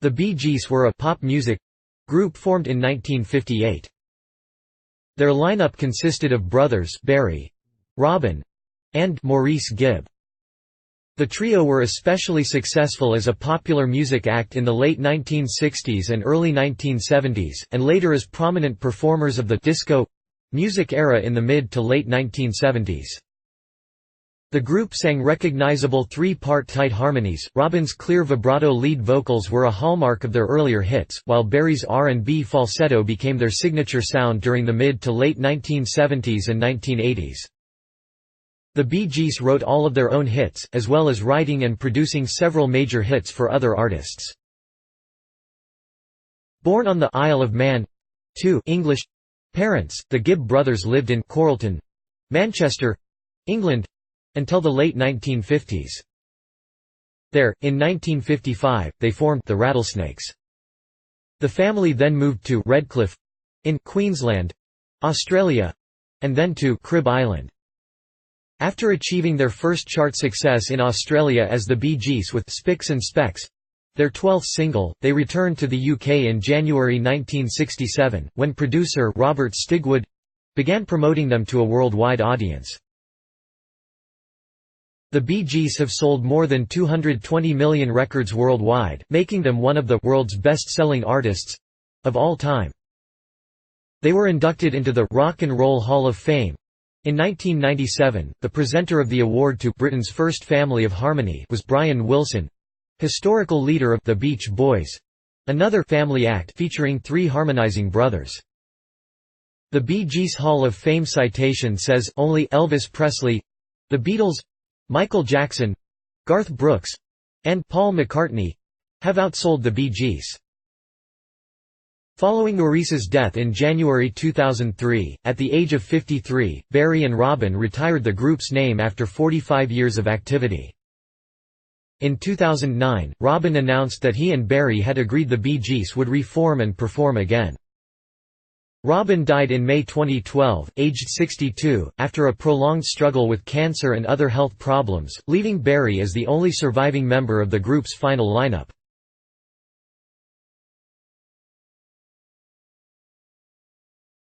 The Bee Gees were a pop music group formed in 1958. Their lineup consisted of brothers Barry, Robin, and Maurice Gibb. The trio were especially successful as a popular music act in the late 1960s and early 1970s, and later as prominent performers of the disco music era in the mid to late 1970s. The group sang recognizable three-part tight harmonies. Robin's clear vibrato lead vocals were a hallmark of their earlier hits, while Barry's R&B falsetto became their signature sound during the mid to late 1970s and 1980s. The Bee Gees wrote all of their own hits, as well as writing and producing several major hits for other artists. Born on the Isle of Man to English parents, the Gibb brothers lived in Chorlton, Manchester, England, until the late 1950s. There, in 1955, they formed the Rattlesnakes. The family then moved to Redcliffe in Queensland, Australia, and then to Crib Island. After achieving their first chart success in Australia as the Bee Gees with Spicks and Specks, their 12th single, they returned to the UK in January 1967, when producer Robert Stigwood began promoting them to a worldwide audience. The Bee Gees have sold more than 220 million records worldwide, making them one of the world's best-selling artists of all time. They were inducted into the Rock and Roll Hall of Fame. In 1997, the presenter of the award to Britain's first family of harmony was Brian Wilson, historical leader of the Beach Boys, another family act featuring three harmonizing brothers. The Bee Gees Hall of Fame citation says, only Elvis Presley, the Beatles, Michael Jackson, Garth Brooks, and Paul McCartney have outsold the Bee Gees. Following Maurice's death in January 2003, at the age of 53, Barry and Robin retired the group's name after 45 years of activity. In 2009, Robin announced that he and Barry had agreed the Bee Gees would reform and perform again. Robin died in May 2012, aged 62, after a prolonged struggle with cancer and other health problems, leaving Barry as the only surviving member of the group's final lineup.